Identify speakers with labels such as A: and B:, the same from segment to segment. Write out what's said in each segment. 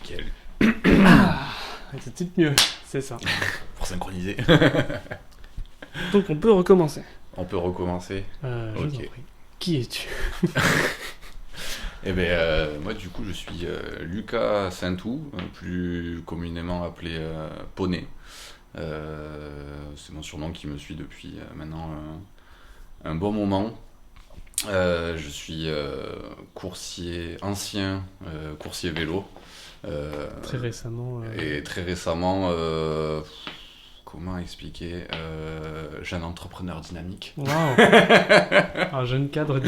A: Nickel.
B: C'est tout mieux, c'est ça.
A: Pour synchroniser.
B: Donc on peut recommencer.
A: On peut recommencer.
B: Je vous en
A: Ok.
B: prie. Qui es-tu?
A: Eh ben, moi du coup je suis Lucas Saintou, plus communément appelé Poney. C'est mon surnom qui me suit depuis maintenant un bon moment. Je suis ancien coursier vélo.
B: Très récemment.
A: Et très récemment, comment expliquer, jeune entrepreneur dynamique.
B: Waouh! Un jeune cadre.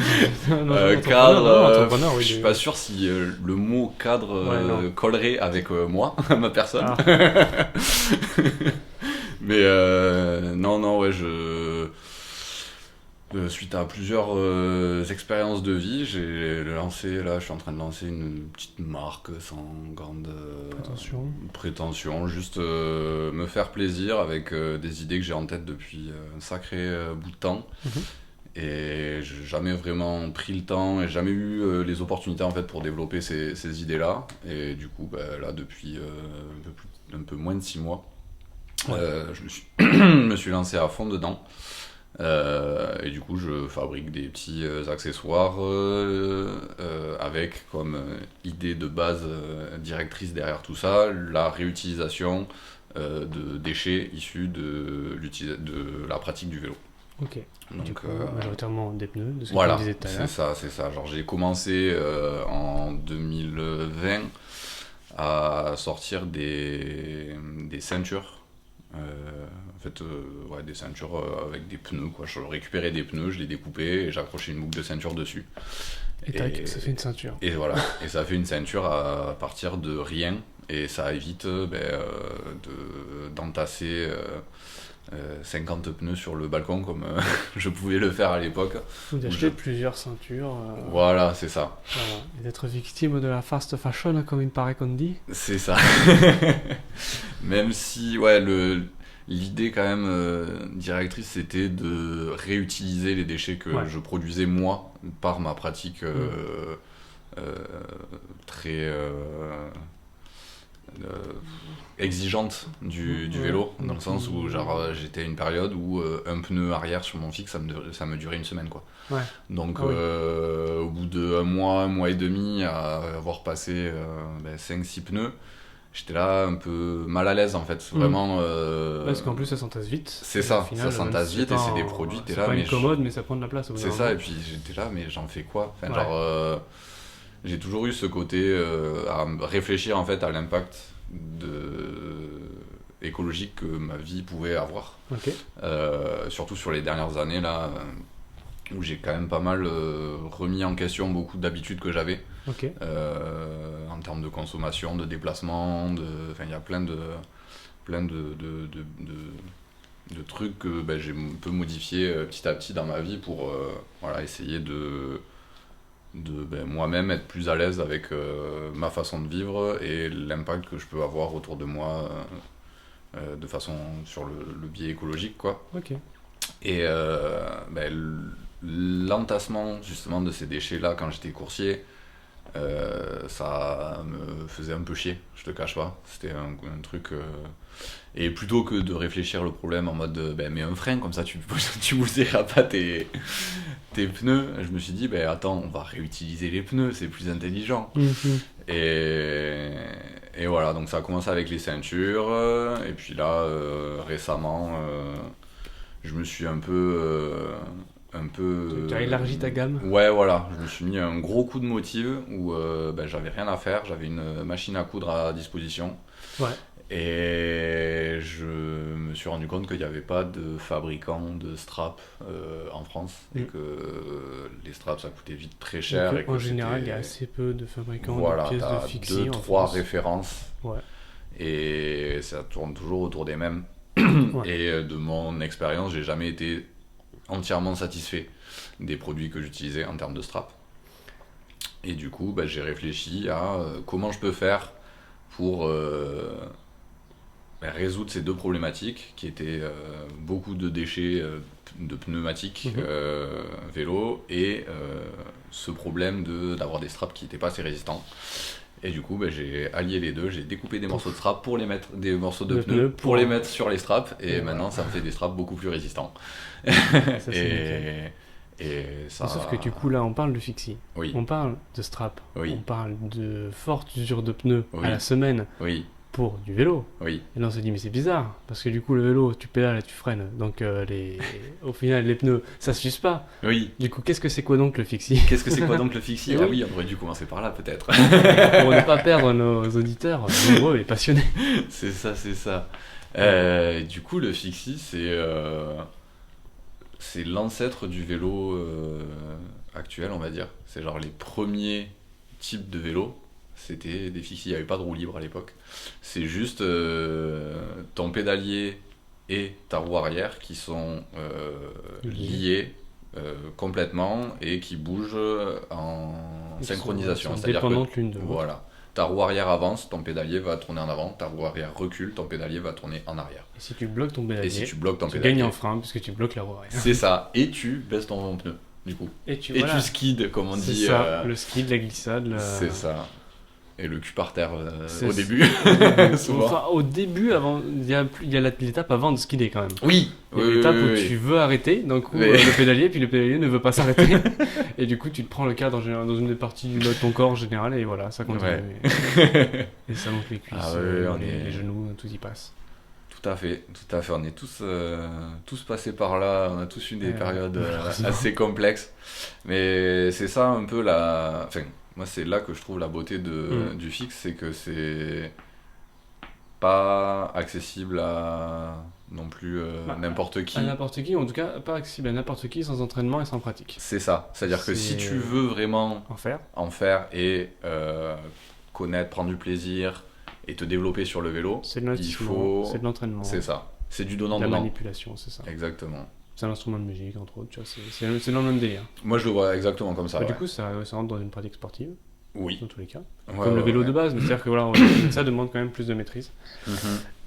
B: Entrepreneur,
A: Je suis pas sûr si le mot cadre collerait avec moi, ma personne.
B: Ah.
A: Mais non, ouais, suite à plusieurs expériences de vie, je suis en train de lancer une petite marque sans grande prétention, juste me faire plaisir avec des idées que j'ai en tête depuis un sacré bout de temps. Et j'ai jamais vraiment pris le temps et jamais eu les opportunités en fait pour développer ces idées-là. Et du coup, là depuis un peu moins de 6 mois, je me suis lancé à fond dedans. Et du coup, je fabrique des petits accessoires avec comme idée de base directrice derrière tout ça, la réutilisation de déchets issus de la pratique du vélo.
B: Ok.
A: Donc,
B: du coup, majoritairement des pneus, de ce
A: voilà,
B: que tu disais tout à l'heure.
A: c'est ça. Genre, j'ai commencé en 2020 à sortir des ceintures. En fait, des ceintures avec des pneus, quoi. Je récupérais des pneus, je les découpais et j'accrochais une boucle de ceinture dessus.
B: Et tac, ça fait une ceinture.
A: Et voilà, et ça fait une ceinture à partir de rien. Et ça évite d'entasser 50 pneus sur le balcon comme je pouvais le faire à l'époque.
B: Ou d'acheter plusieurs ceintures.
A: Voilà, c'est ça.
B: Voilà. Et d'être victime de la fast fashion, comme il paraît qu'on dit.
A: C'est ça. Même si, l'idée quand même directrice, c'était de réutiliser les déchets que je produisais moi par ma pratique très exigeante du vélo, dans le sens où j'étais à une période où un pneu arrière sur mon fixe ça me durait une semaine, quoi. Donc au bout de un mois et demi à avoir passé 5-6 pneus, j'étais là un peu mal à l'aise en fait, vraiment.
B: Parce qu'en plus ça s'entasse vite.
A: C'est ça, ça s'entasse vite et c'est des produits, t'es là.
B: C'est pas une commode, mais ça prend de la place.
A: C'est ça, et puis j'étais là, mais j'en fais quoi? Enfin, j'ai toujours eu ce côté à réfléchir en fait à l'impact écologique que ma vie pouvait avoir. Surtout sur les dernières années là, où j'ai quand même pas mal remis en question beaucoup d'habitudes que j'avais. En termes de consommation, de déplacement, il y a plein de trucs que j'ai un peu modifié petit à petit dans ma vie pour essayer de moi-même être plus à l'aise avec ma façon de vivre et l'impact que je peux avoir autour de moi de façon sur le biais écologique, quoi. Et l'entassement justement de ces déchets là quand j'étais coursier, ça me faisait un peu chier, je te cache pas. C'était un truc et plutôt que de réfléchir le problème en mode mets un frein comme ça tu bousilleras pas tes pneus, je me suis dit attends, on va réutiliser les pneus, c'est plus intelligent. Et voilà, donc ça a commencé avec les ceintures et puis là récemment je me suis un peu
B: tu as élargi ta gamme.
A: Ouais, voilà, je me suis mis un gros coup de motive où j'avais rien à faire, j'avais une machine à coudre à disposition. Et je me suis rendu compte qu'il n'y avait pas de fabricant de straps en France et que les straps ça coûtait vite très cher.
B: En général, il y a assez peu de fabricants de pièces de fixie.
A: 2-3 références et ça tourne toujours autour des mêmes. Et de mon expérience, j'ai jamais été entièrement satisfait des produits que j'utilisais en termes de straps. Et du coup, j'ai réfléchi à comment je peux faire pour résoudre ces deux problématiques qui étaient beaucoup de déchets de pneumatiques vélo et ce problème d'avoir des straps qui n'étaient pas assez résistants. Et du coup, j'ai allié les deux, j'ai découpé des morceaux de strap pour les mettre, des morceaux de
B: Le
A: pneus
B: pneu
A: pour les mettre sur les straps, et
B: Et
A: maintenant ça me fait des straps beaucoup plus résistants.
B: Ça, c'est nickel.
A: Et ça.
B: Sauf que du coup, là, on parle de fixie.
A: Oui,
B: On parle de strap.
A: Oui.
B: On parle de forte usure de pneus
A: Oui.
B: à la semaine
A: oui,
B: pour du vélo.
A: oui.
B: Et là, on se dit, mais c'est bizarre. Parce que du coup, le vélo, tu pédales et tu freines. Donc, au final, les pneus, ça se s'use pas.
A: Oui.
B: Du coup, qu'est-ce que c'est quoi donc le fixie?
A: Qu'est-ce que c'est quoi donc le fixie?
B: Eh
A: Ah
B: oui.
A: oui, on aurait dû commencer par là peut-être.
B: Pour ne pas perdre nos auditeurs nombreux et passionnés.
A: C'est ça, c'est ça. Du coup, le fixie, c'est l'ancêtre du vélo actuel, on va dire. C'est genre les premiers types de vélos. C'était des fixie, il n'y avait pas de roue libre à l'époque. C'est juste ton pédalier et ta roue arrière qui sont liés complètement et qui bougent en synchronisation. C'est-à-dire
B: Dépendantes l'une de l'autre.
A: voilà, ta roue arrière avance, ton pédalier va tourner en avant, ta roue arrière recule, ton pédalier va tourner en arrière.
B: Et si tu bloques ton pédalier,
A: Et si tu bloques ton
B: tu
A: pédalier,
B: gagnes en frein puisque tu bloques la roue arrière.
A: c'est ça, et tu baisses ton pneu, du coup.
B: Et tu,
A: Et
B: voilà.
A: tu skides, comme on
B: C'est
A: dit.
B: ça, le ski, de la glissade.
A: C'est ça. Et le cul par terre
B: C'est
A: au
B: ça.
A: début, souvent.
B: Enfin, au début, il y a l'étape avant de skider quand même.
A: Oui,
B: Il y a
A: oui,
B: l'étape
A: oui,
B: où
A: oui.
B: tu veux arrêter, d'un coup,
A: Oui.
B: le pédalier, puis le pédalier ne veut pas s'arrêter. Et du coup, tu te prends le cadre dans une des parties de ton corps en général, et voilà, ça continue.
A: Ouais.
B: Et ça monte les cuisses,
A: Ah ouais, on est-
B: les genoux, tout y passe.
A: Tout à fait, tout à fait. On est tous passés par là, on a tous eu des périodes
B: malheureusement.
A: assez complexes. Mais c'est ça un peu la... Enfin, moi c'est là que je trouve la beauté du fixe, c'est que c'est pas accessible à non plus n'importe qui.
B: À n'importe qui, en tout cas, pas accessible à n'importe qui sans entraînement et sans pratique.
A: C'est ça, c'est-à-dire que si tu veux vraiment
B: En faire.
A: en faire et connaître, prendre du plaisir et te développer sur le vélo,
B: C'est de
A: il
B: l'investissement,
A: faut...
B: c'est de l'entraînement,
A: C'est ça, c'est du
B: de la
A: donnant-donnant.
B: manipulation, c'est ça.
A: Exactement.
B: C'est un instrument de musique, entre autres, tu vois, c'est dans le même délire.
A: Moi je le vois exactement comme ça.
B: Bah,
A: Ouais.
B: Du coup, ça rentre dans une pratique sportive,
A: Oui.
B: dans tous les cas.
A: Ouais,
B: Comme le
A: ouais,
B: vélo
A: ouais.
B: de base, mais c'est-à-dire que voilà, ça demande quand même plus de maîtrise.
A: Mhm.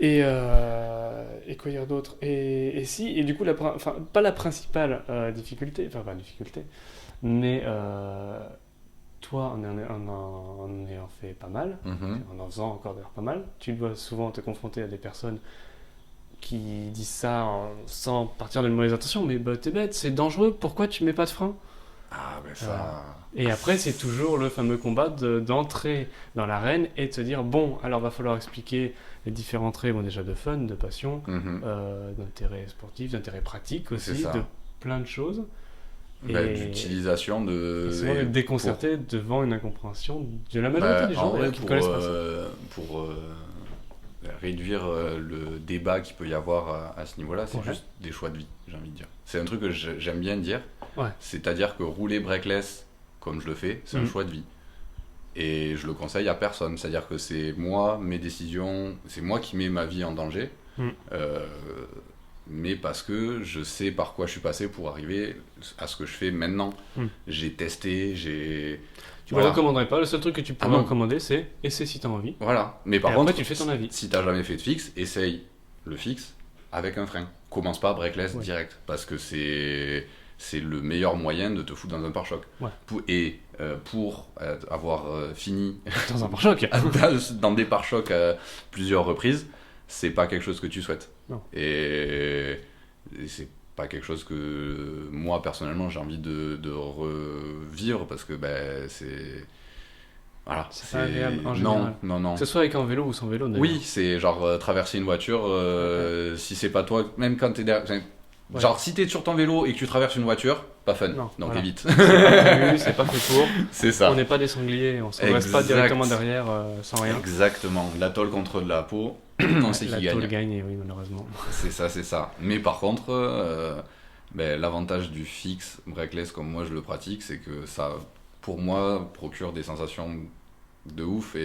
B: Et quoi dire d'autre et du coup, enfin, pas la principale difficulté, enfin pas difficulté, mais toi, en ayant fait pas mal,
A: Mhm.
B: en faisant encore d'ailleurs pas mal, tu dois souvent te confronter à des personnes qui disent ça sans partir d'une mauvaise intention, mais bah t'es bête, c'est dangereux, pourquoi tu mets pas de frein?
A: Ah, ben ça.
B: Et après, c'est toujours le fameux combat d'entrer dans l'arène et de se dire bon, alors va falloir expliquer les différents traits, bon, déjà de fun, de passion,
A: Mhm.
B: d'intérêt sportif, d'intérêt pratique
A: C'est
B: aussi,
A: ça.
B: de plein de choses.
A: Bah, d'utilisation de.
B: Et souvent
A: et
B: d'être déconcerté devant une incompréhension de la majorité des
A: en
B: gens
A: vrai,
B: qui ne connaissent pas ça.
A: pour réduire le débat qu'il peut y avoir à ce niveau-là, c'est
B: Ouais.
A: juste des choix de vie, j'ai envie de dire. C'est un truc que j'aime bien dire.
B: Ouais.
A: C'est-à-dire que rouler breakless, comme je le fais, c'est un
B: Mhm.
A: choix de vie. Et je le conseille à personne. C'est-à-dire que c'est moi, mes décisions, c'est moi qui mets ma vie en danger.
B: Mhm.
A: Mais parce que je sais par quoi je suis passé pour arriver à ce que je fais maintenant.
B: Mhm.
A: J'ai testé, j'ai...
B: Tu ne le recommanderais pas, le seul truc que tu pourrais
A: non.
B: recommander, c'est essaie si tu as envie.
A: Voilà. Mais
B: Et
A: par
B: après,
A: contre,
B: tu fais ton avis.
A: si t'as jamais fait de fixe, essaye le fixe avec un frein. Commence pas breakless
B: Ouais.
A: direct. Parce que c'est le meilleur moyen de te foutre dans un pare-choc.
B: Ouais.
A: Pour avoir fini
B: Dans un pare-choc.
A: dans des pare-chocs à plusieurs reprises, c'est pas quelque chose que tu souhaites.
B: Non.
A: Et c'est pas quelque chose que moi personnellement j'ai envie de revivre parce que c'est. Voilà.
B: C'est pas agréable, en général.
A: Non.
B: Que ce soit avec un vélo ou sans vélo, d'ailleurs.
A: Oui, c'est genre traverser une voiture, si c'est pas toi, même quand t'es derrière.
B: Ouais.
A: Genre si t'es sur ton vélo et que tu traverses une voiture, pas fun.
B: Non,
A: Donc
B: voilà.
A: évite.
B: C'est pas prévu, c'est pas fait pour.
A: C'est ça.
B: On n'est pas des sangliers, on se reste pas
A: Exact.
B: directement derrière sans rien.
A: Exactement. La tôle contre de la peau, on sait
B: La
A: qui
B: tôle
A: gagne.
B: gagne, oui, malheureusement.
A: C'est ça. Mais par contre, l'avantage du fixe breakless comme moi je le pratique, c'est que ça, pour moi, procure des sensations de ouf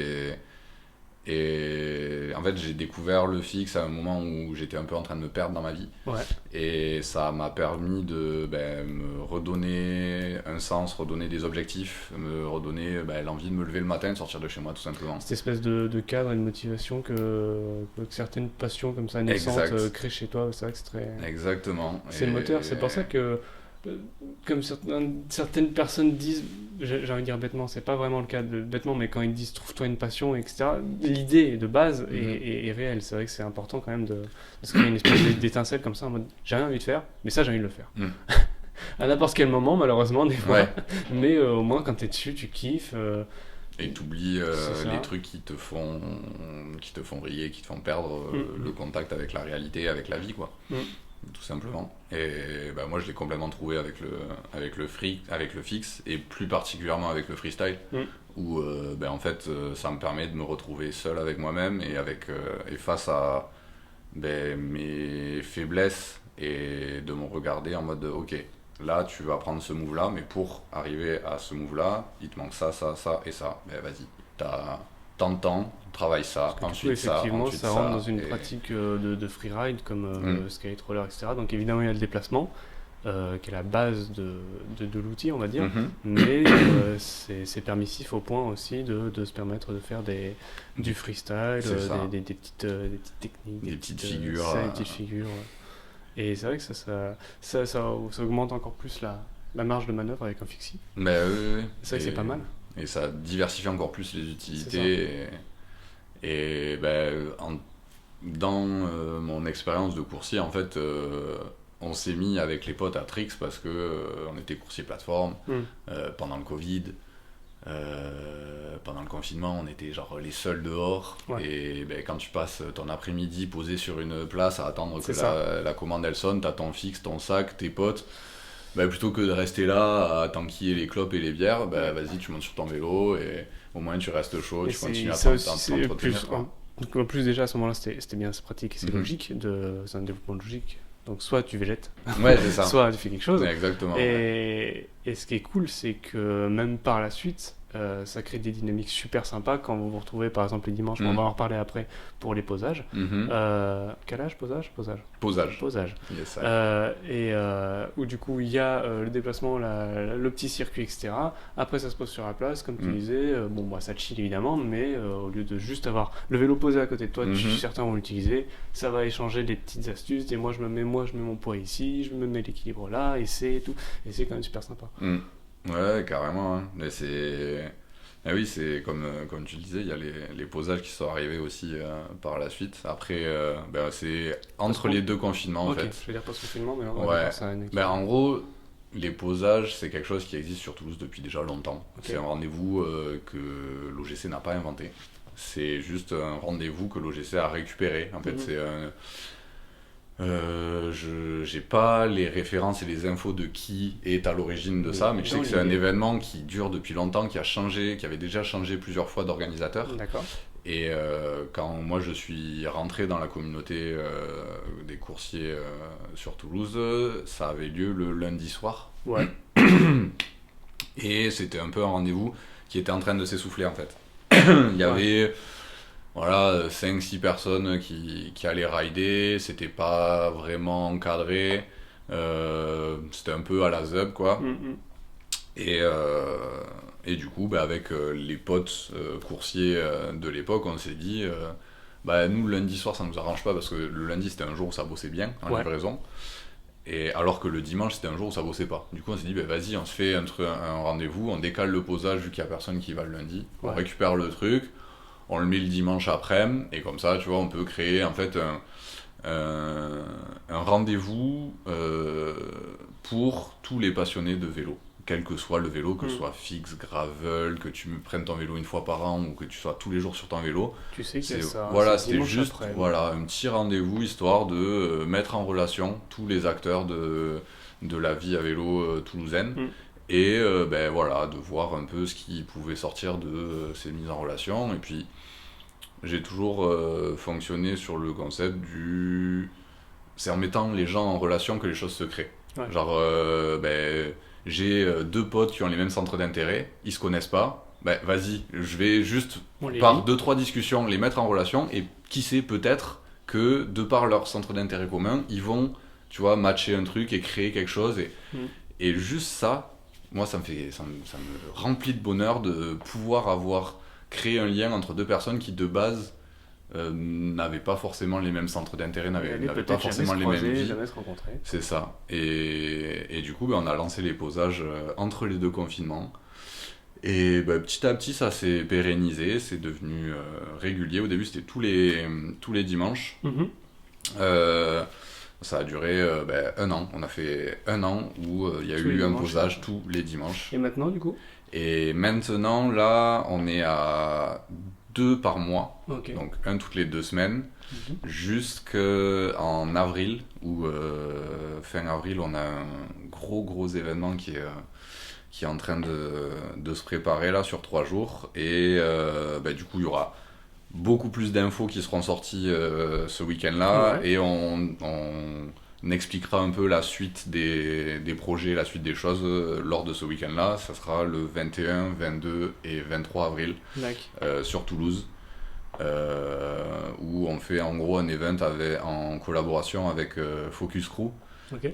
A: et en fait j'ai découvert le fixe à un moment où j'étais un peu en train de me perdre dans ma vie
B: Ouais.
A: et ça m'a permis de me redonner un sens, redonner des objectifs, me redonner l'envie de me lever le matin, de sortir de chez moi tout simplement.
B: Cette espèce de cadre et de motivation que certaines passions comme ça naissantes
A: Exact.
B: créent chez toi, c'est vrai que c'est très...
A: Exactement.
B: C'est le moteur, c'est pour ça que comme certaines personnes disent, j'ai envie de dire bêtement, c'est pas vraiment le cas de bêtement, mais quand ils disent trouve-toi une passion, etc., l'idée de base est réelle. C'est vrai que c'est important quand même de se créer une espèce d'étincelle comme ça, en mode j'ai rien envie de faire, mais ça j'ai envie de le faire. À n'importe quel moment, malheureusement, des fois, mais au moins quand t'es dessus, tu kiffes.
A: Et t'oublies les trucs qui te font vriller, qui te font perdre le contact avec la réalité, avec la vie, quoi. Tout simplement. Et bah, moi je l'ai complètement trouvé avec le fixe, et plus particulièrement avec le freestyle, où en fait ça me permet de me retrouver seul avec moi-même et face à mes faiblesses, et de me regarder en mode ok, là tu vas prendre ce move là, mais pour arriver à ce move là il te manque ça et ça, vas-y, t'as tant de temps, travaille ça, ensuite ça,
B: effectivement,
A: ensuite
B: ça rentre dans une pratique de freeride comme skate, roller, etc. Donc évidemment il y a le déplacement qui est la base de l'outil, on va dire, mais c'est permissif au point aussi de se permettre de faire du freestyle, des petites techniques,
A: des petites figures,
B: et c'est vrai que ça augmente encore plus la marge de manœuvre avec un fixie.
A: Oui.
B: C'est vrai que c'est pas mal.
A: Et ça diversifie encore plus les utilités. Dans mon expérience de coursier, en fait, on s'est mis avec les potes à Trix parce que on était coursier plateforme pendant le Covid. Pendant le confinement, on était genre les seuls dehors. Et quand tu passes ton après-midi posé sur une place à attendre que la commande elle sonne, t'as ton fixe, ton sac, tes potes. Plutôt que de rester là à t'enquiller les clopes et les bières, vas-y, tu montes sur ton vélo et au moins tu restes chaud, tu continues à t'entretenir.
B: Donc en plus déjà à ce moment-là c'était bien, c'est pratique, c'est logique, c'est un développement logique. Donc soit tu végètes,
A: c'est ça.
B: soit tu fais quelque chose.
A: Exactement.
B: Et ce qui est cool, c'est que même par la suite, ça crée des dynamiques super sympas quand vous vous retrouvez par exemple les dimanches, on va en reparler après pour les posages. Quel âge? Posage.
A: Yes,
B: où du coup il y a le déplacement, le petit circuit, etc. Après ça se pose sur la place, comme tu disais, ça chill évidemment, mais au lieu de juste avoir le vélo posé à côté de toi, certains vont l'utiliser, ça va échanger des petites astuces, et moi je mets mon poids ici, je me mets l'équilibre là, et c'est quand même super sympa.
A: Ouais, carrément, hein. Mais oui, c'est comme tu le disais, il y a les posages qui sont arrivés aussi par la suite. Après, c'est entre les deux confinements, en fait.
B: Je vais dire post-confinement, mais on va ça
A: en gros, les posages, c'est quelque chose qui existe sur Toulouse depuis déjà longtemps. C'est un rendez-vous que l'OGC n'a pas inventé. C'est juste un rendez-vous que l'OGC a récupéré. En fait, c'est j'ai pas les références et les infos de qui est à l'origine de ça, mais je sais que c'est un événement qui dure depuis longtemps, qui avait déjà changé plusieurs fois d'organisateur.
B: D'accord.
A: Et quand moi je suis rentré dans la communauté des coursiers sur Toulouse, ça avait lieu le lundi soir.
B: Ouais.
A: Et c'était un peu un rendez-vous qui était en train de s'essouffler en fait. Il y avait 5-6 personnes qui allaient rider, c'était pas vraiment encadré, c'était un peu à la zeb quoi. Et du coup avec les potes coursiers de l'époque, on s'est dit nous le lundi soir ça nous arrange pas, parce que le lundi c'était un jour où ça bossait bien en livraison, et alors que le dimanche c'était un jour où ça bossait pas. Du coup on s'est dit vas-y, on se fait un rendez-vous, on décale le posage vu qu'il y a personne qui va le lundi, on récupère le truc, on le met le dimanche après, et comme ça, tu vois, on peut créer en fait un rendez-vous pour tous les passionnés de vélo, quel que soit le vélo, que ce soit fixe, gravel, que tu me prennes ton vélo une fois par an ou que tu sois tous les jours sur ton vélo.
B: Tu sais qu'il y a ça.
A: C'était juste un petit rendez-vous histoire de mettre en relation tous les acteurs de la vie à vélo toulousaine. Et de voir un peu ce qui pouvait sortir de ces mises en relation. Et puis j'ai toujours fonctionné sur le concept c'est en mettant les gens en relation que les choses se créent. Genre j'ai deux potes qui ont les mêmes centres d'intérêt, ils se connaissent pas, vas-y, je vais juste par 2-3 discussions les mettre en relation, et qui sait, peut-être que de par leur centre d'intérêt commun, ils vont, tu vois, matcher un truc et créer quelque chose, et juste ça, moi ça me remplit de bonheur de pouvoir avoir créé un lien entre deux personnes qui de base n'avaient pas forcément les mêmes centres d'intérêt, n'avaient pas forcément les mêmes vies.
B: Jamais se rencontrer.
A: C'est ça. Et du coup, on a lancé les posages entre les 2 confinements. Et petit à petit, ça s'est pérennisé, c'est devenu régulier. Au début, c'était tous les dimanches. Ça a duré 1 an. On a fait 1 an où il y a eu un posage tous les dimanches.
B: Et maintenant, du coup ?
A: Et maintenant, là, on est à 2 par mois.
B: Okay.
A: Donc 1 toutes les 2 semaines. Jusqu'en avril, où fin avril, on a un gros événement qui est en train de se préparer là sur 3 jours. Et du coup, il y aura beaucoup plus d'infos qui seront sorties ce week-end-là. Ouais. Et on expliquera un peu la suite des projets, la suite des choses lors de ce week-end-là. Ça sera le 21, 22 et 23 avril sur Toulouse. Où on fait en gros un event en collaboration avec Focus Crew,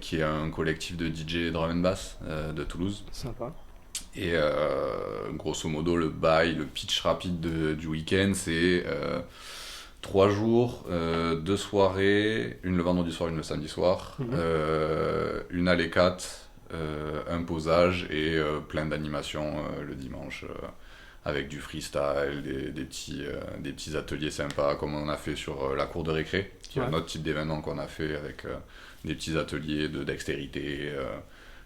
A: qui est un collectif de DJ drum and bass de Toulouse.
B: Sympa.
A: Et grosso modo, le pitch rapide du week-end, c'est 3 jours, 2 soirées, une le vendredi soir, une le samedi soir, une à l'ECAT, un posage et plein d'animations le dimanche. Avec du freestyle, des petits ateliers sympas, comme on a fait sur la cour de récré, qui est un autre type d'événement qu'on a fait avec des petits ateliers de dextérité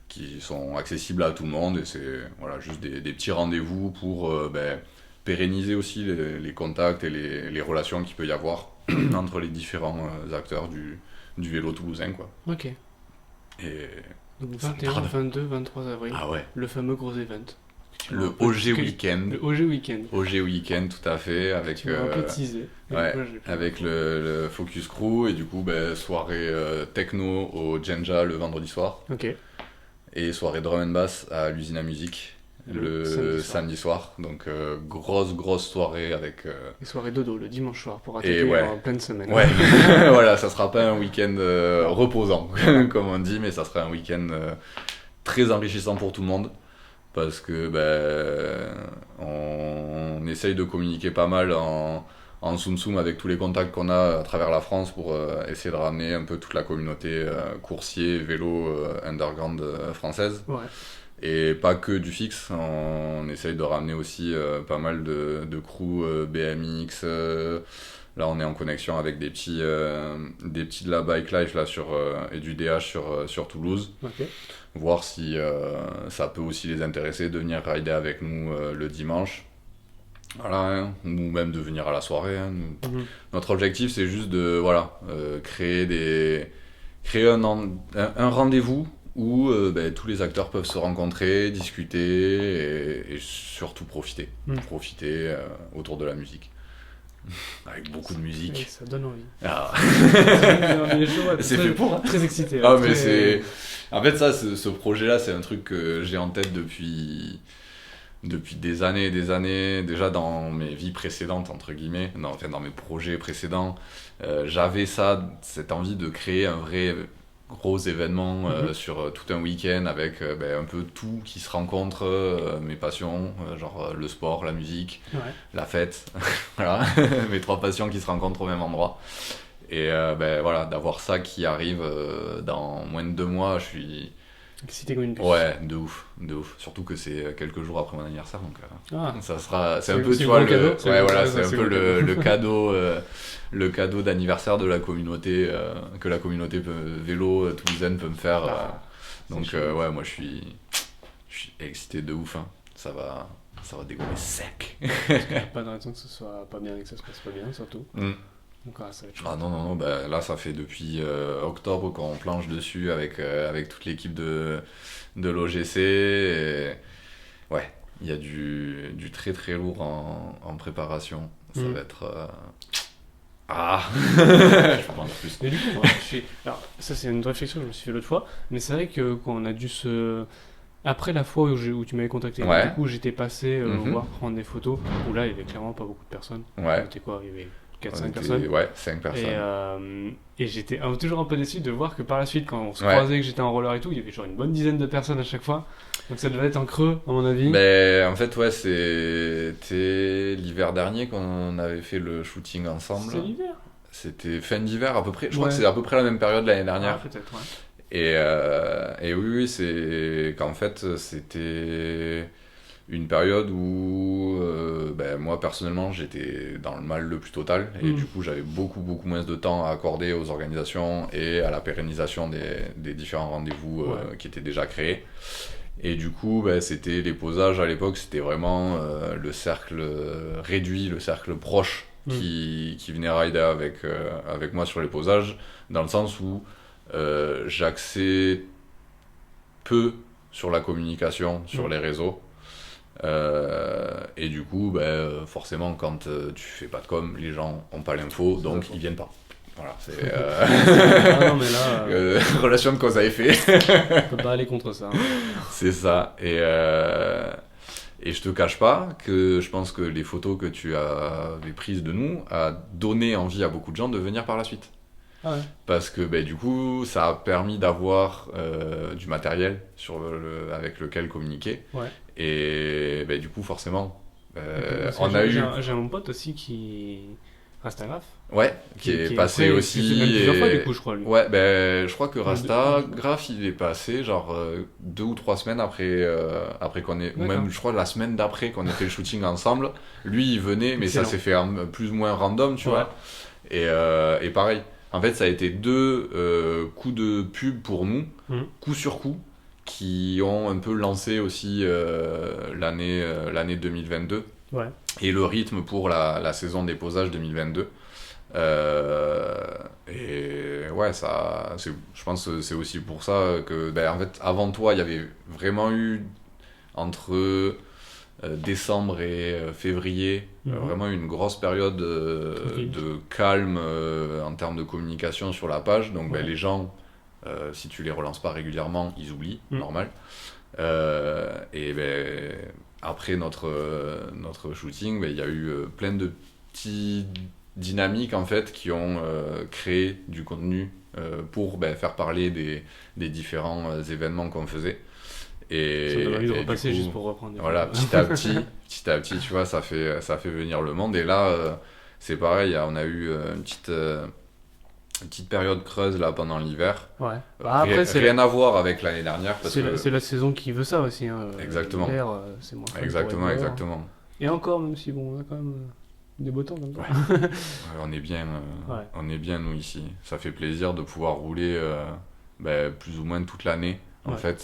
A: qui sont accessibles à tout le monde. Et c'est juste des petits rendez-vous pour pérenniser aussi les contacts et les relations qu'il peut y avoir entre les différents acteurs du vélo toulousain, quoi.
B: Ok.
A: Et
B: donc 21, 22, 23 avril, le fameux gros event.
A: Le OG Weekend.
B: Le OG Weekend.
A: OG Weekend, tout à fait. Avec, avec le Focus Crew et du coup, soirée techno au Genja le vendredi soir. Et soirée drum and bass à l'usine à musique le samedi soir. Donc, grosse soirée avec...
B: Et soirée dodo le dimanche soir pour attaquer en pleine semaine.
A: Ouais, voilà, ça sera pas un week-end reposant, comme on dit, mais ça sera un week-end très enrichissant pour tout le monde. Parce que on essaye de communiquer pas mal en soum avec tous les contacts qu'on a à travers la France pour essayer de ramener un peu toute la communauté coursier, vélo, underground française. Et pas que du fixe, on essaye de ramener aussi pas mal de crews BMX. Là on est en connexion avec des petits de la bike life là, et du DH sur Toulouse. Voir si ça peut aussi les intéresser de venir rider avec nous le dimanche. Voilà, ou même de venir à la soirée. Notre objectif, c'est juste de créer un rendez-vous où tous les acteurs peuvent se rencontrer, discuter et surtout profiter. Profiter autour de la musique. Avec beaucoup de musique.
B: Ça donne envie.
A: C'est fait pour.
B: Très excité.
A: Mais c'est... En fait, ce projet-là, c'est un truc que j'ai en tête depuis des années et des années. Déjà dans mes vies précédentes, entre guillemets, dans mes projets précédents, j'avais cette envie de créer un vrai gros événement sur tout un week-end avec un peu tout qui se rencontre, mes passions, genre le sport, la musique, la fête, voilà, mes 3 passions qui se rencontrent au même endroit. Et d'avoir ça qui arrive dans moins de 2 mois, je suis...
B: Excité comme une puce.
A: Ouais, de ouf. Surtout que c'est quelques jours après mon anniversaire, donc ça sera... C'est un peu, tu vois, c'est un peu le cadeau d'anniversaire de la communauté, que la communauté vélo toulousaine peut me faire. Donc moi je suis excité de ouf, hein. Ça va dégommer sec.
B: Parce qu'il n'y a pas de raison que ce soit pas bien et que ça se passe pas bien, surtout. Donc, ça va être
A: non, là ça fait depuis octobre qu'on planche dessus avec toute l'équipe de l'OGC. Et... Ouais, il y a du très très lourd en préparation. Ça va être... Je peux pas en dire plus.
B: Mais du coup, alors, ça c'est une réflexion que je me suis fait l'autre fois, mais c'est vrai que quand on a dû après la fois où tu m'avais contacté, du coup j'étais passé voir prendre des photos, où là il y avait clairement pas beaucoup de personnes. C'était quoi, il y avait 4-5 personnes.
A: Ouais, 5 personnes.
B: Et j'étais toujours un peu déçu de voir que par la suite, quand on se croisait, que j'étais en roller et tout, il y avait genre une bonne dizaine de personnes à chaque fois. Donc ça devait être un creux, à mon avis.
A: En fait, ouais, c'était l'hiver dernier qu'on avait fait le shooting ensemble.
B: C'était l'hiver.
A: C'était fin d'hiver à peu près. Je crois que c'est à peu près la même période l'année dernière.
B: Ah, peut-être, ouais.
A: Et oui, c'est qu'en fait, c'était une période où moi personnellement j'étais dans le mal le plus total et du coup j'avais beaucoup moins de temps à accorder aux organisations et à la pérennisation des différents rendez-vous qui étaient déjà créés. Et du coup c'était les posages à l'époque, c'était vraiment le cercle réduit, le cercle proche qui venait rider avec moi sur les posages, dans le sens où j'axais peu sur la communication sur les réseaux. Et du coup, forcément, quand tu fais pas de com, les gens ont pas l'info, donc ils viennent pas. Voilà, c'est
B: non, mais là,
A: relation de cause à effet.
B: On peut pas aller contre ça.
A: C'est ça. Et je te cache pas que je pense que les photos que tu avais prises de nous a donné envie à beaucoup de gens de venir par la suite.
B: Ah ouais.
A: Parce que du coup, ça a permis d'avoir du matériel avec lequel communiquer.
B: Ouais.
A: Et du coup, forcément,
B: J'ai un pote aussi qui... Rastagraph.
A: Ouais, qui est passé aussi.
B: Qui même plusieurs fois, du coup, je crois. Lui.
A: Ouais, je crois que Rastagraph, il est passé genre 2 ou 3 semaines après qu'on ait... Ou même, je crois, la semaine d'après qu'on ait fait le shooting ensemble. Lui, il venait, mais ça s'est fait plus ou moins random, tu vois. Et pareil. En fait, ça a été 2 coups de pub pour nous, coup sur coup, qui ont un peu lancé aussi l'année 2022.
B: Ouais.
A: Et le rythme pour la saison des posages 2022. Et ouais, je pense que c'est aussi pour ça que, en fait, avant toi, il y avait vraiment eu, entre décembre et février, vraiment une grosse période de calme en termes de communication sur la page. Donc les gens, si tu les relances pas régulièrement, ils oublient, normal. Et après notre shooting, il y a eu plein de petits dynamiques en fait qui ont créé du contenu pour faire parler des différents événements qu'on faisait. Et
B: ça donne envie de repasser
A: coup,
B: juste pour reprendre.
A: Voilà, petit à petit, tu vois, ça fait venir le monde. Et là, c'est pareil, on a eu une petite période creuse là pendant l'hiver.
B: Ouais. Après,
A: rien à voir avec l'année dernière.
B: C'est la saison qui veut ça aussi. Hein.
A: Exactement.
B: L'hiver, c'est moins
A: Exactement.
B: Et encore, même si on a quand même des beaux temps comme ça.
A: Ouais. On est bien nous ici. Ça fait plaisir de pouvoir rouler plus ou moins toute l'année en fait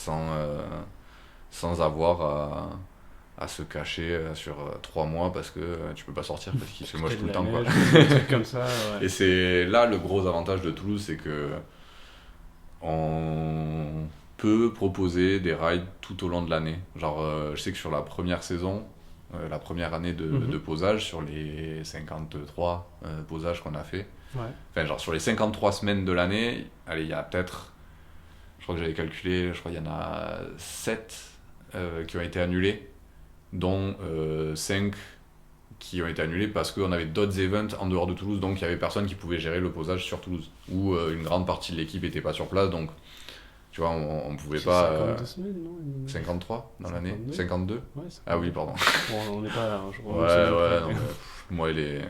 A: sans avoir à se cacher sur 3 mois parce que tu peux pas sortir parce qu'il fait moche tout le temps quoi.
B: Comme ça,
A: Et c'est là le gros avantage de Toulouse, c'est que on peut proposer des rides tout au long de l'année. Genre je sais que sur la première saison, la première année de posage, sur les 53 posages qu'on a fait, enfin genre sur les 53 semaines de l'année, allez, il y a peut-être, je crois que j'avais calculé, je crois qu'il y en a 7 qui ont été annulés, dont 5 qui ont été annulés parce qu'on avait d'autres events en dehors de Toulouse, donc il y avait personne qui pouvait gérer le posage sur Toulouse, ou une grande partie de l'équipe n'était pas sur place, donc tu vois, on pouvait pas...
B: 52 semaines, non
A: 53 dans l'année 52
B: ouais,
A: Ah oui, pardon.
B: Bon, on n'est pas...
A: Ouais, moi et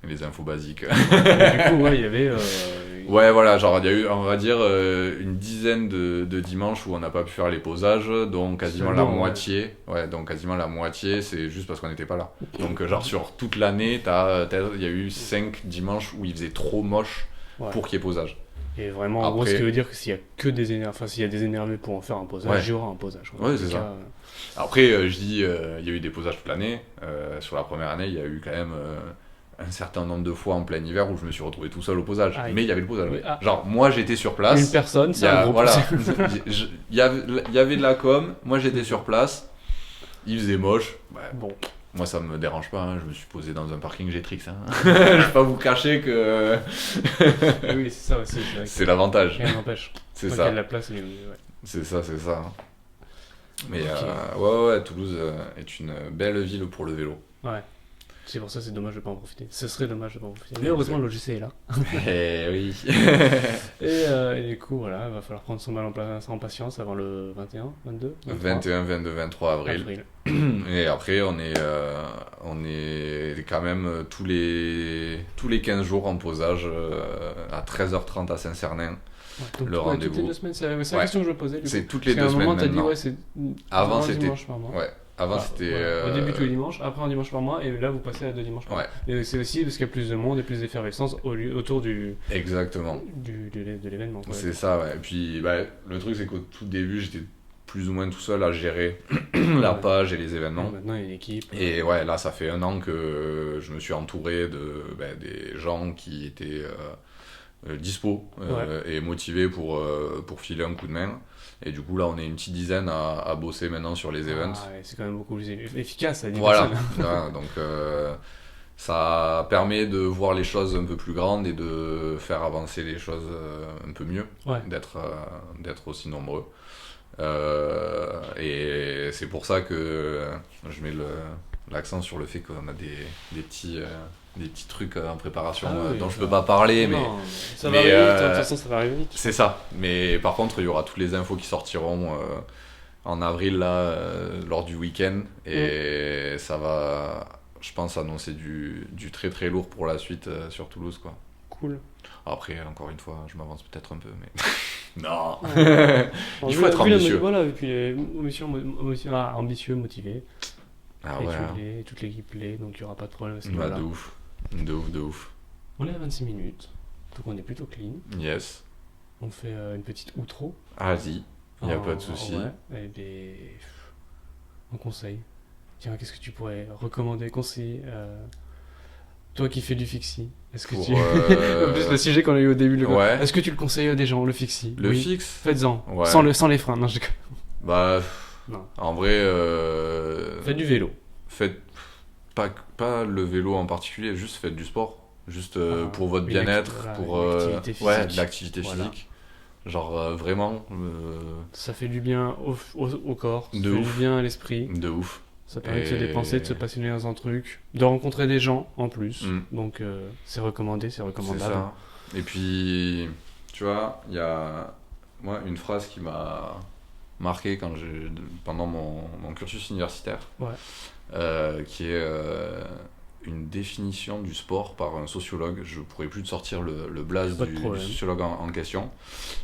A: les infos basiques.
B: Du coup, il y avait...
A: Ouais, voilà, genre il y a eu, on va dire, une dizaine de dimanches où on n'a pas pu faire les posages, donc quasiment la moitié. Ouais, donc quasiment la moitié, c'est juste parce qu'on n'était pas là. Donc genre sur toute l'année, il y a eu 5 dimanches où il faisait trop moche pour qu'il y ait posage.
B: Et vraiment, en gros, ce qui veut dire que s'il y a que des énervés, enfin s'il y a des énervés pour en faire un posage, il y aura un posage.
A: Ouais, c'est ça. Après, je dis, il y a eu des posages toute l'année. Sur la première année, il y a eu quand même un certain nombre de fois en plein hiver où je me suis retrouvé tout seul au posage. Mais il y avait le posage. Genre, moi j'étais sur place.
B: Une personne, c'est un groupe.
A: Voilà. Il y avait de la com, moi j'étais sur place. Il faisait moche.
B: Bon.
A: Moi ça me dérange pas, hein. Je me suis posé dans un parking Gétrix. Hein. Je vais pas vous cacher que.
B: Oui, c'est ça aussi.
A: C'est l'avantage.
B: Rien n'empêche.
A: C'est ça.
B: Il y a de la place.
A: C'est ça. Mais ouais, Toulouse est une belle ville pour le vélo.
B: Ouais. C'est pour ça c'est dommage de pas en profiter. Ce serait dommage de pas en profiter. Mais heureusement l'OGC est là.
A: Eh oui.
B: Et du coup voilà, il va falloir prendre son mal en patience avant le 21, 22, 23.
A: 21, 22, 23 avril. Et après on est quand même tous les 15 jours en posage à 13h30 à Saint-Cernin.
B: Donc,
A: le rendez-vous.
B: Toutes les 2 semaines, c'est la question que je me posais.
A: C'est toutes les 2 semaines
B: maintenant.
A: maintenant.
B: Dit, c'est
A: avant
B: un
A: c'était
B: dimanche par mois.
A: Ouais. Avant c'était
B: Au début tous les dimanches, après un dimanche par mois, et là vous passez à 2 dimanches par mois. Et c'est aussi parce qu'il y a plus de monde et plus d'effervescence autour
A: Exactement.
B: de l'événement.
A: C'est ça, ouais. Et puis le truc c'est qu'au tout début j'étais plus ou moins tout seul à gérer la page et les événements.
B: Maintenant il y a une équipe.
A: Et ouais, là ça fait 1 an que je me suis entouré des gens qui étaient dispo et motivés pour filer un coup de main. Et du coup là on est une petite dizaine à bosser maintenant sur les events.
B: C'est quand même beaucoup plus efficace, ça dit
A: voilà. Donc ça permet de voir les choses un peu plus grandes et de faire avancer les choses un peu mieux, d'être aussi nombreux. Et c'est pour ça que je mets l'accent sur le fait qu'on a des petits trucs en préparation dont je peux pas parler,
B: ça va arriver vite, de toute façon ça va arriver vite.
A: C'est ça, mais par contre il y aura toutes les infos qui sortiront en avril là, lors du week-end, et ça va, je pense, annoncer du très très lourd pour la suite sur Toulouse, quoi.
B: Cool.
A: Après, encore une fois, je m'avance peut-être un peu, mais non.
B: Il
A: faut être ambitieux.
B: Voilà, et puis ambitieux, motivé.
A: Ah
B: et
A: ouais.
B: toute l'équipe l'est, donc il n'y aura pas de problème.
A: De ouf.
B: On est à 26 minutes, donc on est plutôt clean.
A: Yes.
B: On fait une petite outro.
A: Vas-y, il n'y a pas de souci.
B: Et bien, un conseil. Tiens, qu'est-ce que tu pourrais recommander, conseiller toi qui fais du fixie, est-ce que en plus le sujet qu'on a eu au début, est-ce que tu le conseilles à des gens, le fixie?
A: Fixe.
B: Faites-en, sans les freins. Non, non.
A: En vrai,
B: faites du vélo.
A: Faites pas le vélo en particulier, juste faites du sport, juste pour votre bien-être, pour de l'activité physique. Genre vraiment.
B: Ça fait du bien au corps, ça fait du bien à l'esprit.
A: De ouf.
B: Ça permet de se dépenser, de se passionner dans un truc, de rencontrer des gens en plus. Donc c'est recommandé, c'est recommandable.
A: C'est ça. Et puis, tu vois, il y a une phrase qui m'a marqué pendant mon cursus universitaire, qui est une définition du sport par un sociologue. Je pourrais plus te sortir le blaze du sociologue en question,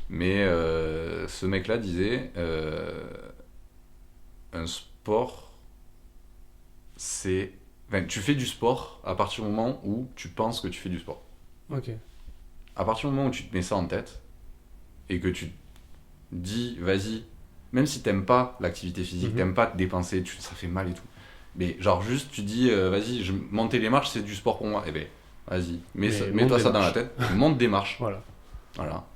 A: mais ce mec-là disait un sport, c'est... tu fais du sport à partir du moment où tu penses que tu fais du sport.
B: Ok.
A: À partir du moment où tu te mets ça en tête et que tu dis, vas-y, même si t'aimes pas l'activité physique, t'aimes pas te dépenser, ça fait mal et tout. Mais genre juste, tu dis, vas-y, monter les marches, c'est du sport pour moi. Eh ben, vas-y, mets-toi ça dans la tête, monte des marches. Voilà.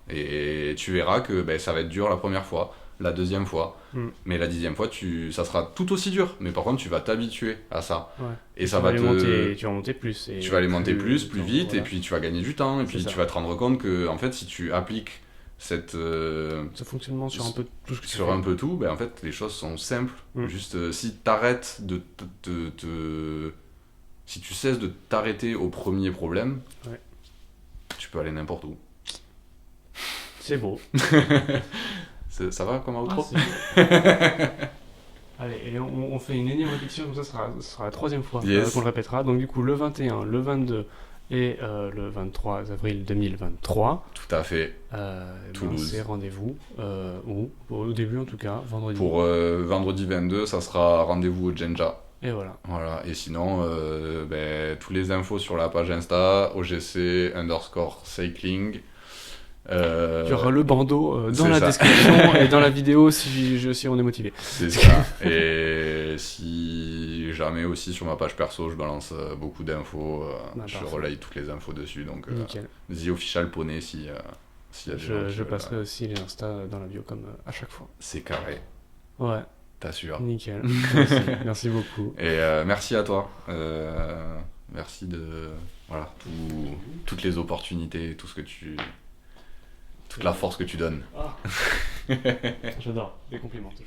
A: Et tu verras que ça va être dur la première fois, la deuxième fois, mais la 10e fois ça sera tout aussi dur, mais par contre tu vas t'habituer à ça, et ça va
B: tu vas monter plus,
A: tu vas aller monter plus vite, et puis tu vas gagner du temps, et puis tu vas te rendre compte que en fait si tu appliques ce
B: fonctionnement sur un peu tout ce que tu
A: fais, un peu tout, en fait les choses sont simples. Juste si t'arrêtes si tu cesses de t'arrêter au premier problème, tu peux aller n'importe où.
B: C'est beau.
A: Ça va comme outro?
B: Allez, et on fait une énième répétition, comme ça sera la 3e fois qu'on le répétera. Donc du coup, le 21, le 22 et le 23 avril 2023.
A: Tout à fait. Toulouse.
B: C'est rendez-vous, au début en tout cas, vendredi.
A: Pour vendredi 22, ça sera rendez-vous au Genja.
B: Et voilà.
A: Et sinon, tous les infos sur la page Insta, OGC_cycling.
B: Il y aura le bandeau dans la description et dans la vidéo si on est motivé.
A: C'est ça. Et si jamais aussi sur ma page perso je balance beaucoup d'infos, je relaye toutes les infos dessus, donc The Official Poney si y a des gens
B: je passerai aussi les Insta dans la bio comme à chaque fois.
A: C'est carré.
B: Ouais.
A: T'assures.
B: Nickel. Merci beaucoup.
A: Et merci à toi. Merci de toutes les opportunités, tout ce que toute la force que tu donnes.
B: J'adore, des compliments toujours.